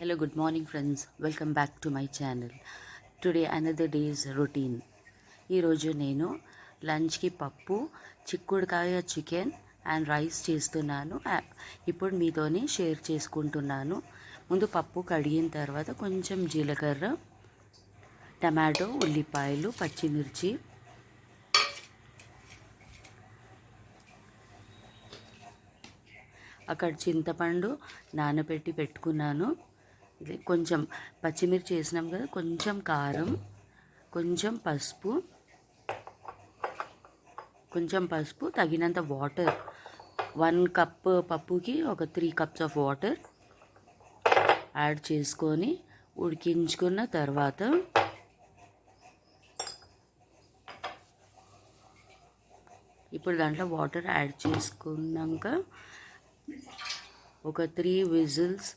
Hello, good morning friends. Welcome back to my channel. Today another day's routine. ఈరోజు నేను లంచ్కి పప్పు, చిక్కుడుకాయ చికెన్ అండ్ రైస్ చేస్తున్నాను. ఇప్పుడు మీతోని షేర్ చేసుకుంటున్నాను. ముందు పప్పు కడిగిన తర్వాత కొంచెం జీలకర్ర, టమాటో, ఉల్లిపాయలు, పచ్చిమిర్చి, అక్కడ చింతపండు నానబెట్టి పెట్టుకున్నాను. కొంచెం పచ్చిమిర్చి వేసినాం కదా, కొంచెం కారం, కొంచెం పసుపు, తగినంత వాటర్. 1 కప్ పప్పుకి ఒక 3 కప్స్ ఆఫ్ వాటర్ యాడ్ చేసుకొని ఉడికించుకున్న తర్వాత ఇప్పుడు దాంట్లో వాటర్ యాడ్ చేసుకున్నాక ఒక 3 విజిల్స్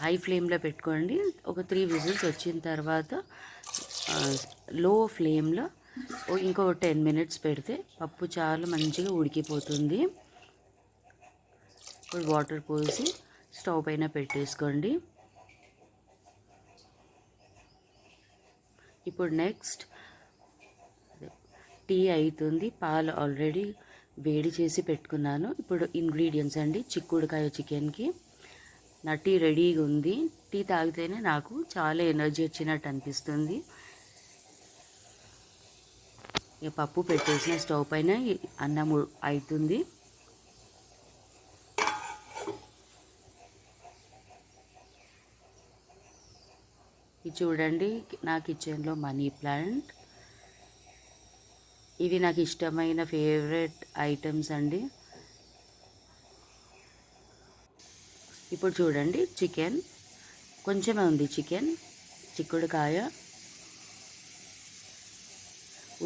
హై ఫ్లేమ్లో పెట్టుకోండి. ఒక 3 విజిల్స్ వచ్చిన తర్వాత లో ఫ్లేమ్లో ఇంకో 10 మినిట్స్ పెడితే పప్పు చాలా మంచిగా ఉడికిపోతుంది. ఇప్పుడు వాటర్ పోసి స్టవ్ పైన పెట్టేసుకోండి. ఇప్పుడు నెక్స్ట్ టీ అవుతుంది. పాలు ఆల్రెడీ వేడి చేసి పెట్టుకున్నాను. ఇప్పుడు ఇంగ్రీడియంట్స్ అండి. చిక్కుడుకాయ చికెన్కి నా టీ రెడీగా ఉంది. టీ తాగితేనే నాకు చాలా ఎనర్జీ వచ్చినట్టు అనిపిస్తుంది. ఇక పప్పు పెట్టేసిన స్టవ్ పైన అన్నం అవుతుంది. ఇది చూడండి, నా కిచెన్లో మనీ ప్లాంట్. ఇవి నాకు ఇష్టమైన ఫేవరెట్ ఐటమ్స్ అండి. ఇప్పుడు చూడండి, చికెన్ కొంచెమే ఉంది. చిక్కుడుకాయ,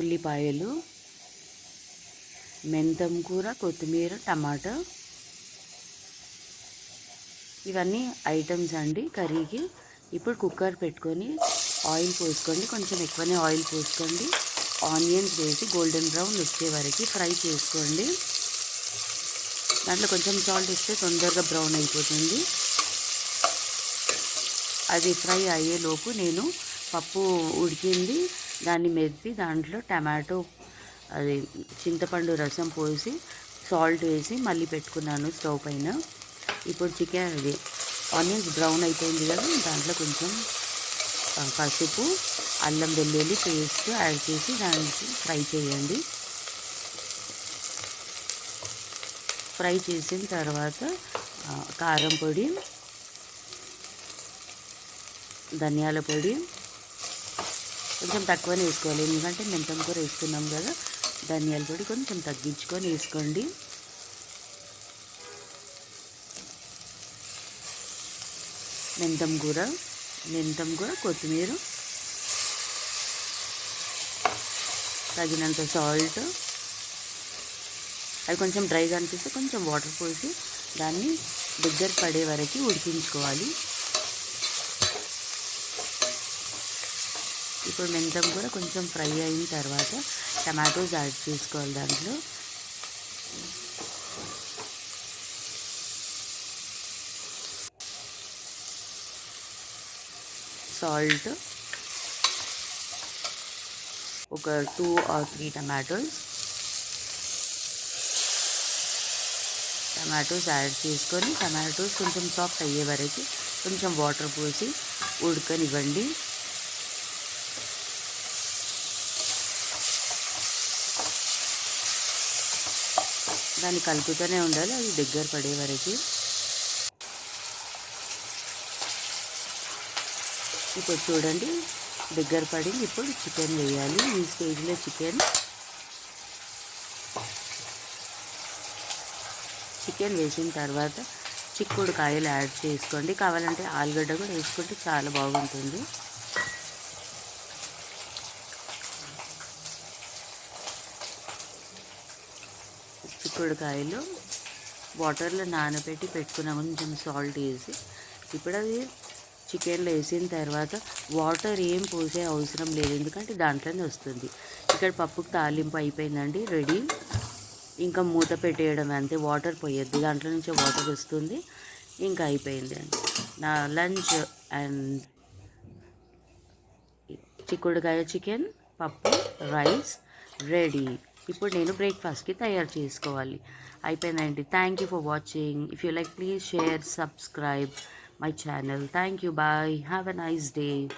ఉల్లిపాయలు, మెంతం కూర, కొత్తిమీర, టమాటా, ఇవన్నీ ఐటమ్స్ అండి కర్రీకి. ఇప్పుడు కుక్కర్ పెట్టుకొని ఆయిల్ పోసుకోండి. కొంచెం ఎక్కువనే ఆయిల్ పోసుకోండి. ఆనియన్స్ వేసి గోల్డెన్ బ్రౌన్ వచ్చే వరకు ఫ్రై చేసుకోండి. దాంట్లో కొంచెం సాల్ట్ ఇస్తే తొందరగా బ్రౌన్ అయిపోతుంది. అది ఫ్రై అయ్యేలోపు నేను పప్పు ఉడికింది దాన్ని మెత్తి దాంట్లో టమాటో, అది చింతపండు రసం పోసి సాల్ట్ వేసి మళ్ళీ పెట్టుకున్నాను స్టవ్ పైన. ఇప్పుడు చికెన్ ఆనియన్స్ బ్రౌన్ అయిపోయింది కదా, దాంట్లో కొంచెం పసుపు, అల్లం వెల్లుల్లి పేస్ట్ యాడ్ చేసి దానికి ఫ్రై చేయండి. ఫ్రై చేసిన తర్వాత కారం పొడి, ధనియాల పొడి కొంచెం తక్కువనే వేసుకోవాలి, ఎందుకంటే మెంతం కూర వేసుకున్నాం కదా. ధనియాల పొడి కొంచెం తగ్గించుకొని వేసుకోండి. మెంతం కూర, కొత్తిమీర, తగినంత సాల్ట్. అది కొంచెం డ్రైగా అనిపిస్తే కొంచెం వాటర్ పోసి దాన్ని దగ్గర పడే వరకు ఉడికించుకోవాలి. ఇప్పుడు మెంతం కూడా కొంచెం ఫ్రై అయిన తర్వాత టమాటోస్ యాడ్ చేసుకోవాలి. దాంట్లో సాల్ట్, ఒక 2 or 3 టమాటోస్ యాడ్ చేసుకొని టమాటోస్ కొంచెం సాఫ్ట్ అయ్యే వరకు కొంచెం వాటర్ పోసి ఉడకనివ్వండి. దాన్ని కలుపుతూనే ఉండాలి, అది దగ్గర పడే వరకు. ఇప్పుడు చూడండి, దగ్గర పడింది. ఇప్పుడు చికెన్ వేయాలి. ఈ స్టేజ్లో చికెన్ వేసిన తర్వాత చిక్కుడుకాయలు యాడ్ చేసుకోండి. కావాలంటే ఆలుగడ్డ కూడా వేసుకుంటే చాలా బాగుంటుంది. చిక్కుడుకాయలు వాటర్లో నానబెట్టి పెట్టుకున్న కొంచెం సాల్ట్ వేసి ఇప్పుడు అది చికెన్లో వేసిన తర్వాత వాటర్ ఏం పోసే అవసరం లేదు, ఎందుకంటే దాంట్లోనే వస్తుంది. ఇక్కడ పప్పుకు తాలింపు అయిపోయిందండి, రెడీ. ఇంకా మూత పెట్టేయడం అంతే, వాటర్ పోయొద్దు, దాంట్లో నుంచే వాటర్ వస్తుంది. ఇంకా అయిపోయింది అండి. నా లంచ్ అండ్ చిక్కుడుకాయ చికెన్, పప్పు, రైస్ రెడీ. ఇప్పుడు నేను బ్రేక్ఫాస్ట్కి తయారు చేసుకోవాలి. అయిపోయిందండి. Thank you for watching. If you like please share, subscribe my channel. Thank you. Bye. Have a nice day.